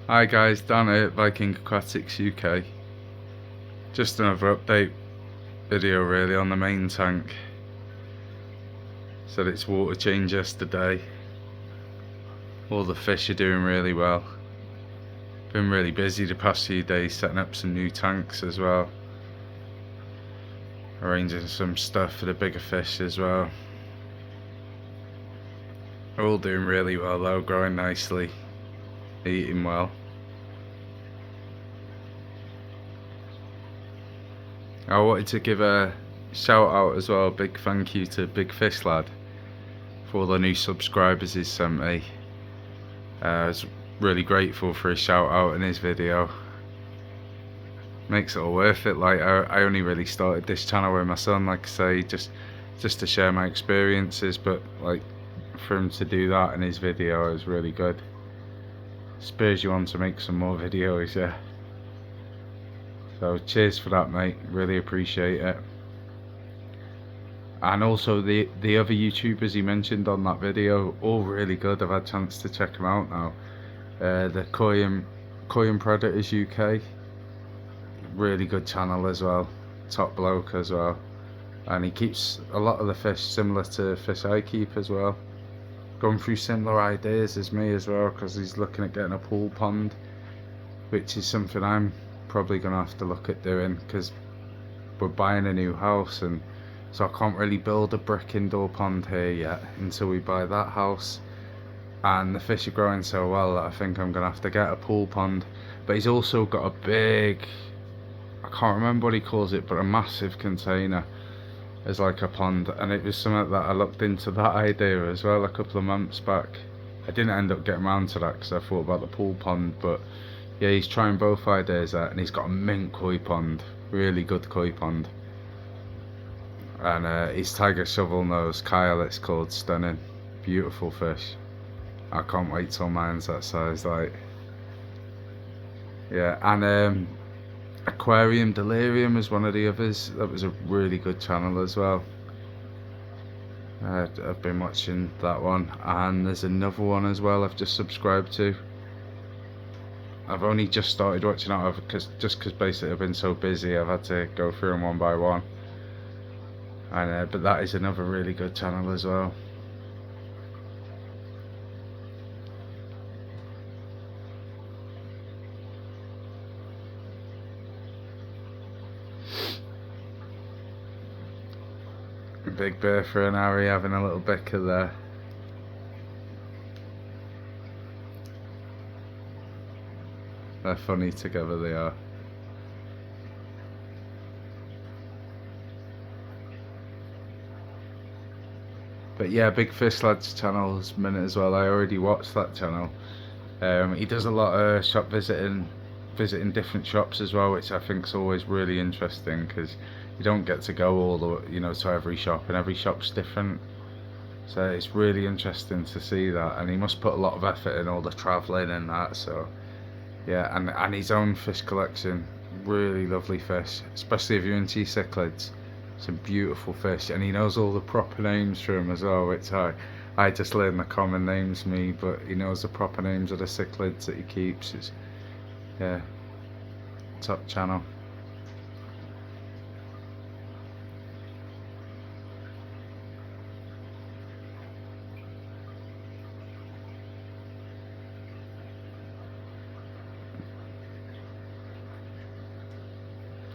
Hi guys, Dan at Viking Aquatics UK. Just another update video really on the main tank. Said its water change yesterday. All the fish are doing really well. Been really busy the past few days setting up some new tanks as well. Arranging some stuff for the bigger fish as well. They're all doing really well though, growing nicely, eating well. I wanted to give a shout out as well, a big thank you to Big Fish Lad for all the new subscribers he's sent me. I was really grateful for his shout out in his video. Makes it all worth it. Like I only really started this channel with my son, like I say, just to share my experiences, but like for him to do that in his video is really good. Spurs you on to make some more videos, yeah. So cheers for that, mate, really appreciate it. And also the other YouTubers he mentioned on that video, all really good. I've had a chance to check them out now. The Aquarium Predators UK, really good channel as well, top bloke as well, and he keeps a lot of the fish similar to fish I keep as well. Going through similar ideas as me as well, because he's looking at getting a pool pond, which is something I'm probably gonna have to look at doing, because we're buying a new house, and so I can't really build a brick indoor pond here yet until we buy that house. And the fish are growing so well that I think I'm gonna have to get a pool pond. But he's also got a big, I can't remember what he calls it, but a massive container as like a pond, and it was something that I looked into that idea as well a couple of months back. I didn't end up getting around to that because I thought about the pool pond, but yeah, he's trying both ideas out, and he's got a mint koi pond, really good koi pond. And his tiger shovel nose, Kyle it's called, stunning, beautiful fish. I can't wait till mine's that size, like. Yeah, and Aquarium Delirium is one of the others. That was a really good channel as well. I've been watching that one, and there's another one as well I've just subscribed to. I've only just started watching out because basically I've been so busy I've had to go through them one by one. And but that is another really good channel as well. Big Bertha and Harry having a little bicker there. They're funny together, they are. But yeah, Big Fish Lad's channel's minute as well. I already watched that channel. He does a lot of shop visiting different shops as well, which I think is always really interesting, because you don't get to go all the, to every shop, and every shop's different. So it's really interesting to see that, and he must put a lot of effort in all the travelling and that. So yeah, and his own fish collection, really lovely fish, especially if you're into cichlids. Some beautiful fish, and he knows all the proper names for them as well, which I just learned the common names me, but he knows the proper names of the cichlids that he keeps. It's, yeah, top channel.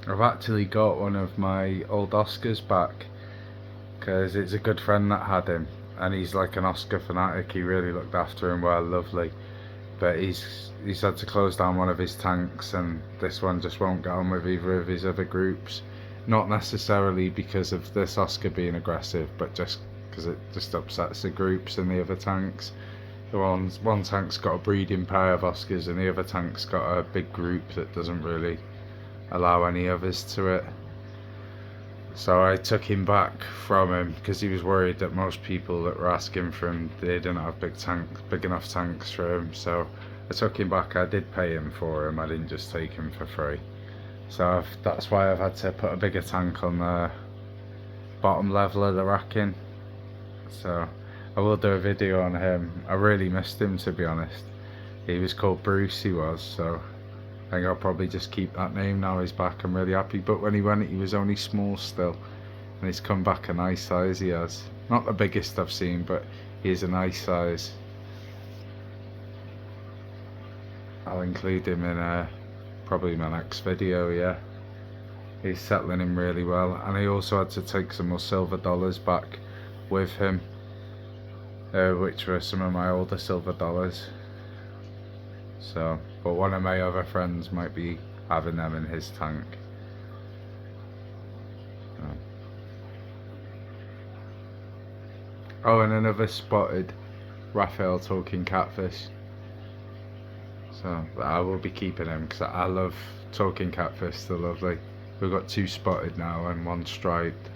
I've actually got one of my old Oscars back, because it's a good friend that had him, and he's like an Oscar fanatic. He really looked after him well, lovely. But he's had to close down one of his tanks, and this one just won't get on with either of his other groups. Not necessarily because of this Oscar being aggressive, but just because it just upsets the groups in the other tanks. The one tank's got a breeding pair of Oscars, and the other tank's got a big group that doesn't really allow any others to it. So I took him back from him because he was worried that most people that were asking for him, they didn't have big enough tanks for him. So I took him back. I did pay him for him, I didn't just take him for free. So that's why I've had to put a bigger tank on the bottom level of the racking. So I will do a video on him. I really missed him, to be honest. He was called Bruce, he was, so I think I'll probably just keep that name now he's back. I'm really happy. But when he went, he was only small still, and he's come back a nice size. He has. Not the biggest I've seen, but he is a nice size. I'll include him in probably my next video. Yeah, he's settling in really well, and he also had to take some more silver dollars back with him, which were some of my older silver dollars. So, but one of my other friends might be having them in his tank. Oh, and another spotted Raphael talking catfish. So I will be keeping him because I love talking catfish. They're lovely. We've got 2 spotted now and 1 striped.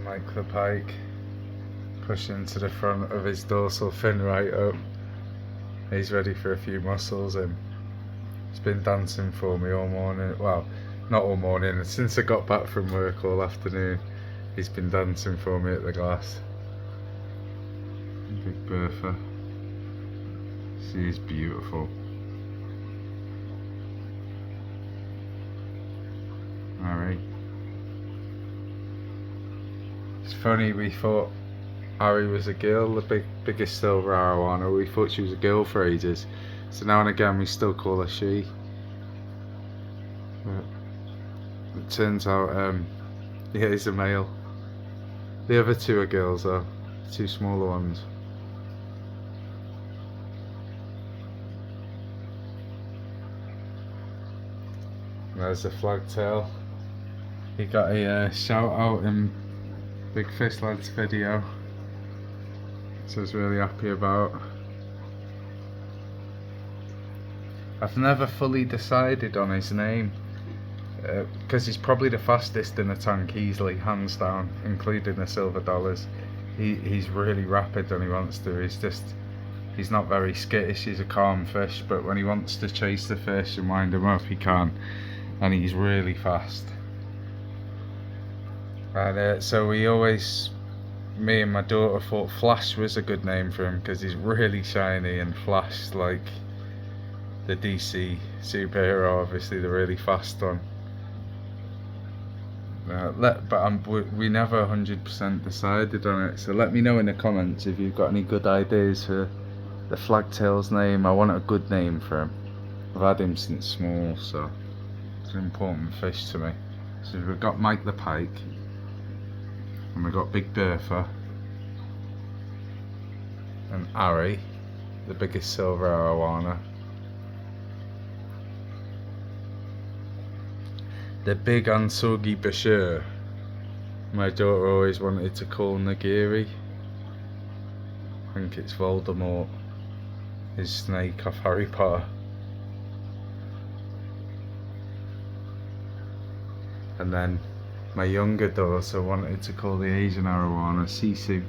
Mike the pike pushing to the front of his dorsal fin right up. He's ready for a few mussels, and he's been dancing for me all morning. Well, not all morning, since I got back from work all afternoon. He's been dancing for me at the glass. Big Bertha. She's beautiful. Alright. It's funny, we thought Ari was a girl, the biggest silver Arowana. We thought she was a girl for ages. So now and again we still call her she. But it turns out, yeah, he's a male. The other 2 are girls though, 2 smaller ones. And there's the flagtail. He got a shout out in Big Fish Lads video, so I was really happy about. I've never fully decided on his name, because he's probably the fastest in the tank easily, hands down, including the silver dollars. He's really rapid when he wants to. He's not very skittish. He's a calm fish, but when he wants to chase the fish and wind him up, he can, and he's really fast. And so we always, me and my daughter thought Flash was a good name for him because he's really shiny and flash like the DC superhero, obviously the really fast one. We never 100% decided on it, so let me know in the comments if you've got any good ideas for the flagtail's name. I want a good name for him. I've had him since small, so it's an important fish to me. So we've got Mike the pike. And we've got Big Bertha and Ari, the biggest silver Arowana. The big Ansogi Bashir. My daughter always wanted to call Nagiri. I think it's Voldemort, his snake off Harry Potter. And then my younger daughter wanted to call the Asian Arowana Sisu,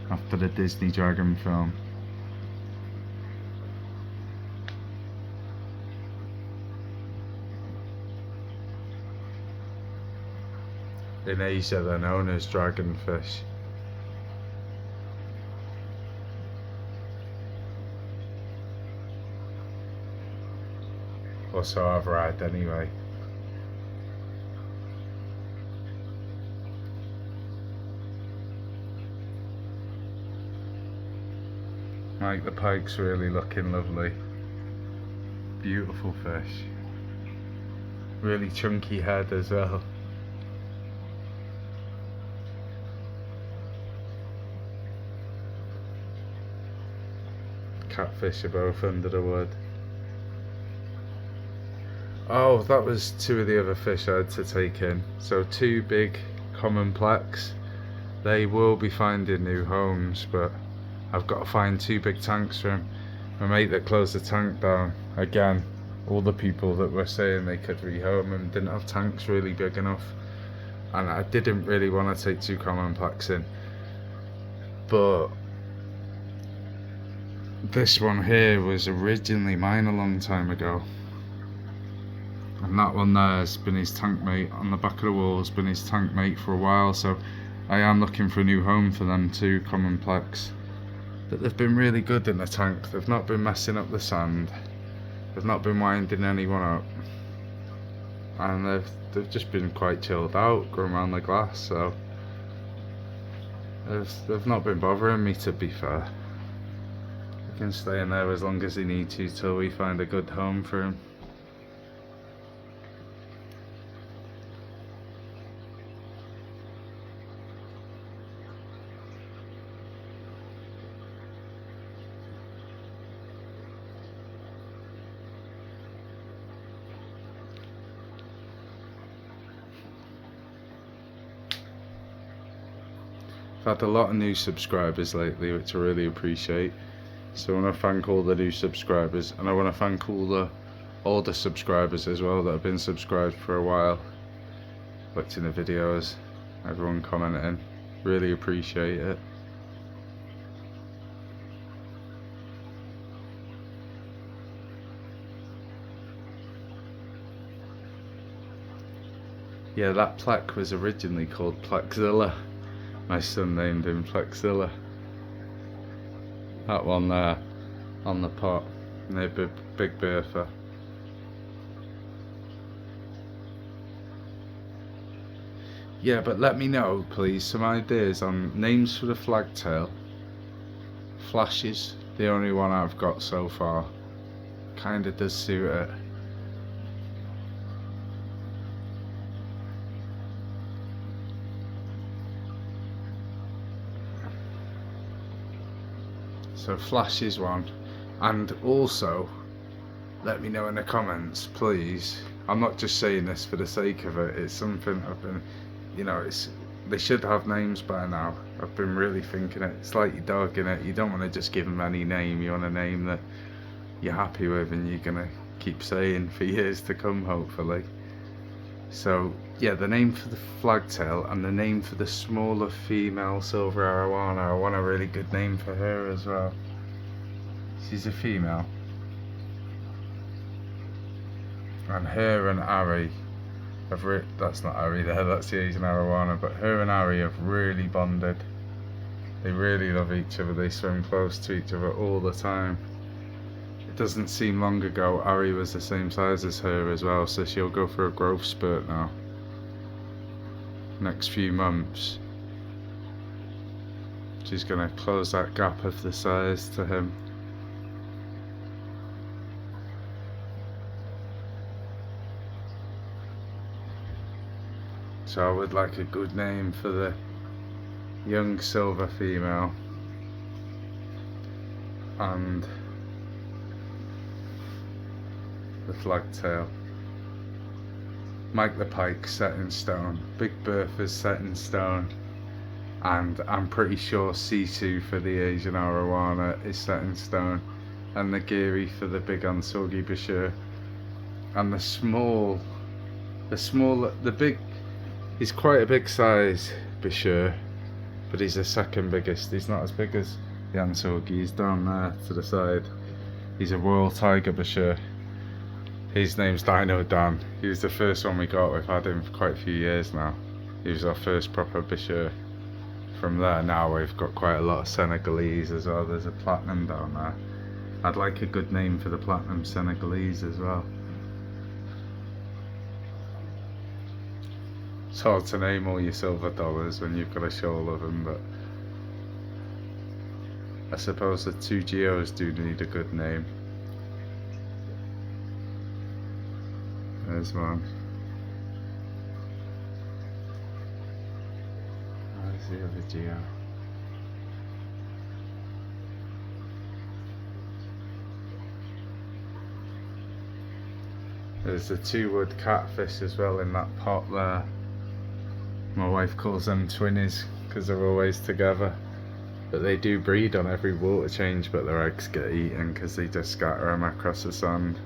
after the Disney Dragon film. In Asia they're known as dragonfish. Or so I've read anyway. Mike the pike's really looking lovely. Beautiful fish. Really chunky head as well. Catfish are both under the wood. Oh, that was 2 of the other fish I had to take in. So 2 big commonplex. They will be finding new homes, but I've got to find 2 big tanks for him. My mate that closed the tank down, again, all the people that were saying they could rehome him didn't have tanks really big enough, and I didn't really want to take 2 commonplex in, but This one here was originally mine a long time ago. And that one there has been his tank mate. On the back of the wall has been his tank mate for a while, so I am looking for a new home for them too, common plex. But they've been really good in the tank. They've not been messing up the sand. They've not been winding anyone up. And they've just been quite chilled out, going around the glass, so they've not been bothering me, to be fair. He can stay in there as long as he needs to till we find a good home for him. I've had a lot of new subscribers lately, which I really appreciate. So I want to thank all the new subscribers, and I want to thank all the older subscribers as well that have been subscribed for a while, watching the videos, everyone commenting. Really appreciate it. Yeah, that plaque was originally called Plexzilla. My son named him Plexzilla. That one there on the pot near Big Bertha. Yeah, but let me know please some ideas on names for the flagtail. Flashes, the only one I've got so far. Kinda does suit it. So Flash is one, and also let me know in the comments please. I'm not just saying this for the sake of it, it's something I've been, you know, they should have names by now. I've been really thinking it. It's like your dog, innit? You don't want to just give them any name, you want a name that you're happy with and you're gonna keep saying for years to come, hopefully. So yeah, the name for the flagtail and the name for the smaller female silver Arowana, I want a really good name for her as well. She's a female. And her and Ari have that's not Ari there, that's the Asian Arowana, but her and Ari have really bonded. They really love each other, they swim close to each other all the time. It doesn't seem long ago Ari was the same size as her as well, so she'll go for a growth spurt now. Next few months. She's gonna close that gap of the size to him. So I would like a good name for the young silver female. And the flagtail. Mike the Pike set in stone. Big Bertha's set in stone. And I'm pretty sure Sisu for the Asian Arowana is set in stone. And the Giri for the big Ansogi Bashir. And the big, he's quite a big size Bashir, but he's the second biggest. He's not as big as the Ansogi, he's down there to the side. He's a Royal Tiger Bashir. His name's Dino Dan. He was the first one we got. We've had him for quite a few years now. He was our first proper Bashir. From there now we've got quite a lot of Senegalese as well. There's a platinum down there. I'd like a good name for the platinum Senegalese as well. It's hard to name all your silver dollars when you've got a shoal of them, but I suppose the two geos do need a good name. There's one. Where's the other geo? There's the two-wood catfish as well in that pot there. My wife calls them twinnies because they're always together. But they do breed on every water change, but their eggs get eaten because they just scatter them across the sand.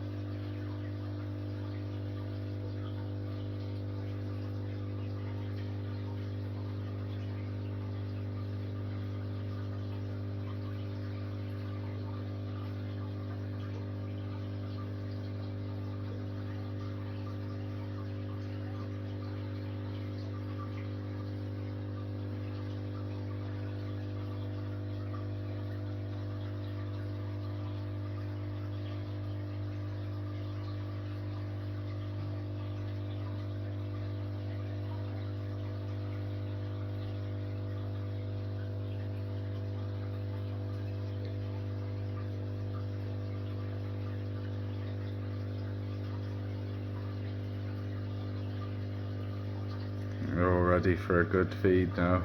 ready for a good feed now.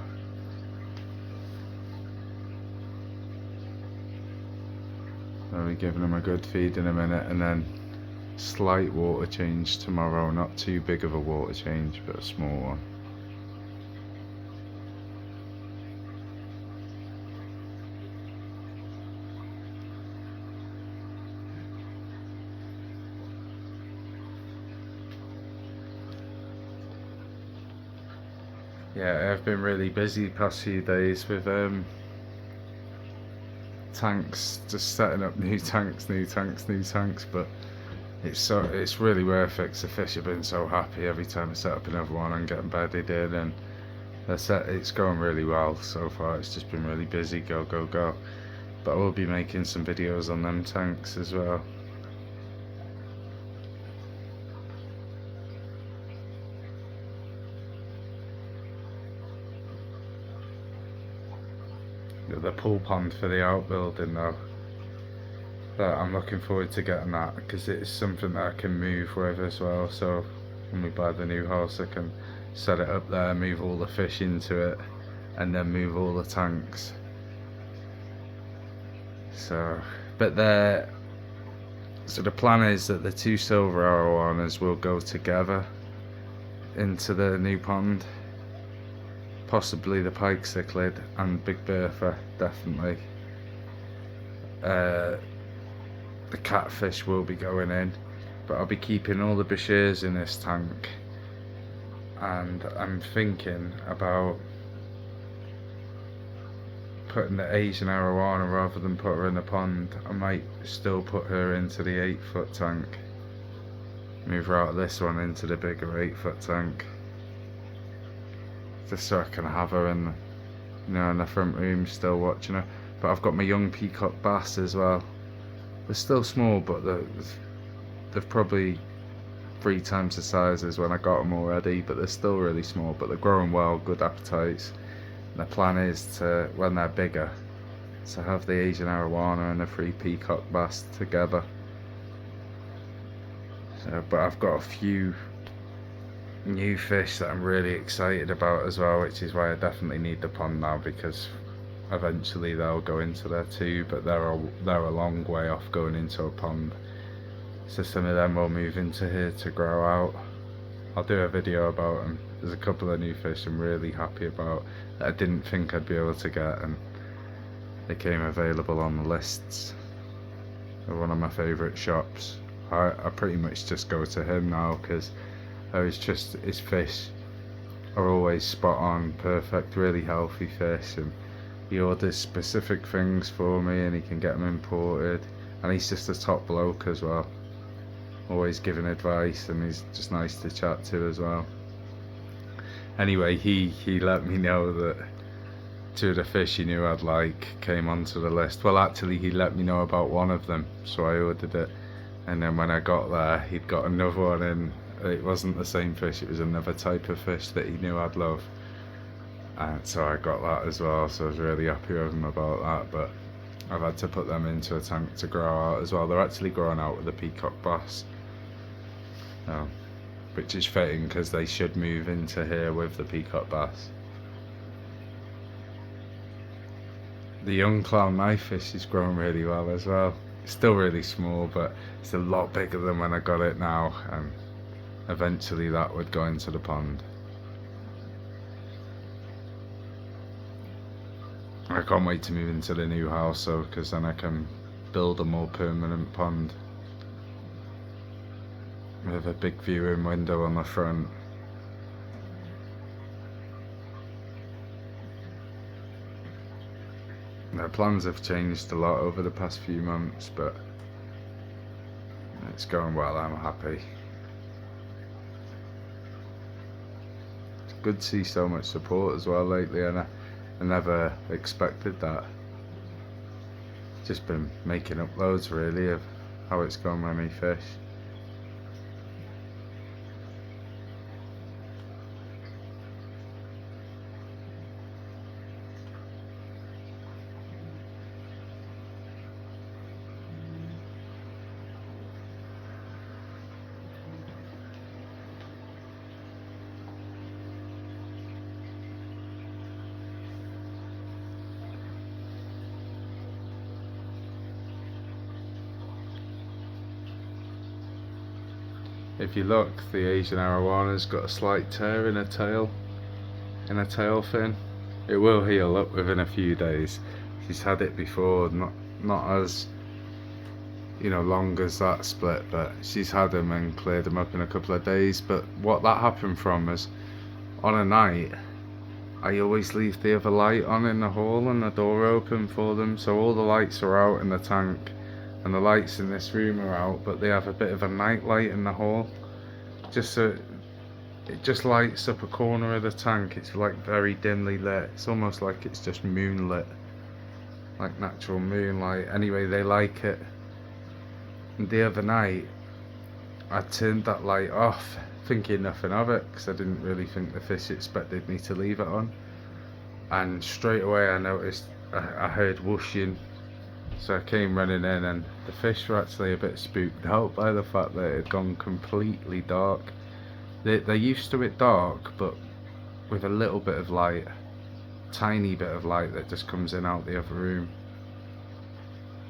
I'll be giving them a good feed in a minute, and then slight water change tomorrow. Not too big of a water change, but a small one. Yeah, I've been really busy the past few days with tanks, just setting up new tanks, but it's really worth it 'cause the fish have been so happy every time I set up another one and get them bedded in, and it's going really well so far. It's just been really busy, go, but I will be making some videos on them tanks as well. The pool pond for the outbuilding though, that I'm looking forward to getting that, because it's something that I can move with as well. So when we buy the new house, I can set it up there, move all the fish into it, and then move all the tanks. So, but the plan is that the 2 silver Arowanas will go together into the new pond. Possibly the pike cichlid and Big Bertha, definitely. The catfish will be going in, but I'll be keeping all the bichirs in this tank. And I'm thinking about putting the Asian Arowana, rather than put her in the pond, I might still put her into the 8-foot tank. Move her out of this one into the bigger 8-foot tank. Just so I can have her in, in the front room still watching her. But I've got my young peacock bass as well. They're still small, but they're probably 3 times the size as when I got them already, but they're still really small, but they're growing well, good appetites. And the plan is to, when they're bigger, to have the Asian Arowana and the 3 peacock bass together. So, but I've got a few new fish that I'm really excited about as well, which is why I definitely need the pond now, because eventually they'll go into there too, but they're a long way off going into a pond. So some of them will move into here to grow out. I'll do a video about them. There's a couple of new fish I'm really happy about that I didn't think I'd be able to get, and they came available on the lists. They're one of my favourite shops. I pretty much just go to him now, because his fish are always spot on, perfect, really healthy fish, and he orders specific things for me and he can get them imported, and he's just a top bloke as well, always giving advice, and he's just nice to chat to as well. Anyway, he let me know that 2 of the fish he knew I'd like came onto the list. Well, actually he let me know about one of them, so I ordered it, and then when I got there he'd got another one in. It wasn't the same fish, it was another type of fish that he knew I'd love, and so I got that as well. So I was really happy with him about that, but I've had to put them into a tank to grow out as well. They're actually growing out with the peacock bass, which is fitting because they should move into here with the peacock bass. The young clown knifefish is growing really well as well. It's still really small, but it's a lot bigger than when I got it now, and eventually that would go into the pond. I can't wait to move into the new house though, because then I can build a more permanent pond with a big viewing window on the front. Their plans have changed a lot over the past few months, but it's going well. I'm happy. It's good to see so much support as well lately, and I never expected that. Just been making uploads really of how it's gone with me fish. If you look, the Asian Arowana got a slight tear in her tail, fin. It will heal up within a few days. She's had it before, not as, you know, long as that split, but she's had them and cleared them up in a couple of days. But what that happened from was, on a night, I always leave the other light on in the hall and the door open for them, so all the lights are out in the tank and the lights in this room are out, but they have a bit of a night light in the hall, just so it just lights up a corner of the tank. It's like very dimly lit. It's almost like it's just moonlit, like natural moonlight. Anyway, they like it. And the other night I turned that light off, thinking nothing of it, because I didn't really think the fish expected me to leave it on. And straight away I noticed, I heard whooshing, so I came running in, and the fish were actually a bit spooked out by the fact that it had gone completely dark. They're used to it dark, but with a little bit of light, tiny bit of light that just comes in out the other room.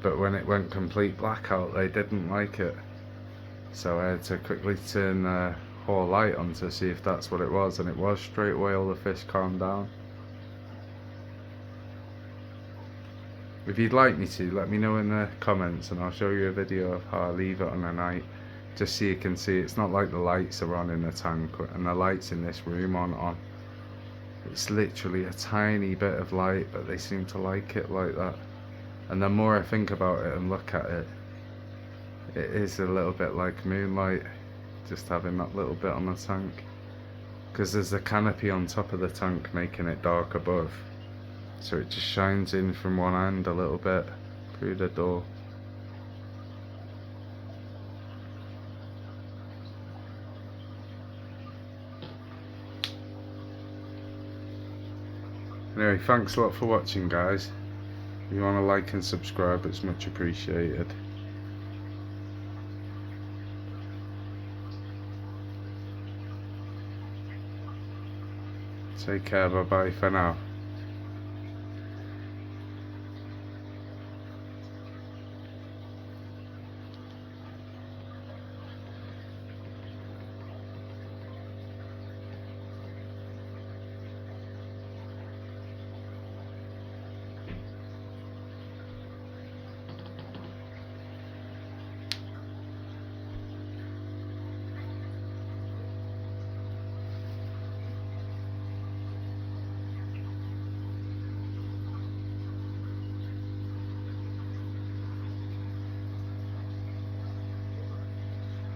But when it went complete blackout, they didn't like it. So I had to quickly turn the hall light on to see if that's what it was, and it was. Straight away all the fish calmed down. If you'd like me to, let me know in the comments and I'll show you a video of how I leave it on a night, just so you can see it's not like the lights are on in the tank and the lights in this room aren't on. It's literally a tiny bit of light, but they seem to like it like that. And the more I think about it and look at it, it is a little bit like moonlight, just having that little bit on the tank, because there's a canopy on top of the tank making it dark above, so it just shines in from one end a little bit through the door. Anyway, thanks a lot for watching, guys. If you want to like and subscribe, it's much appreciated. Take care, bye bye for now.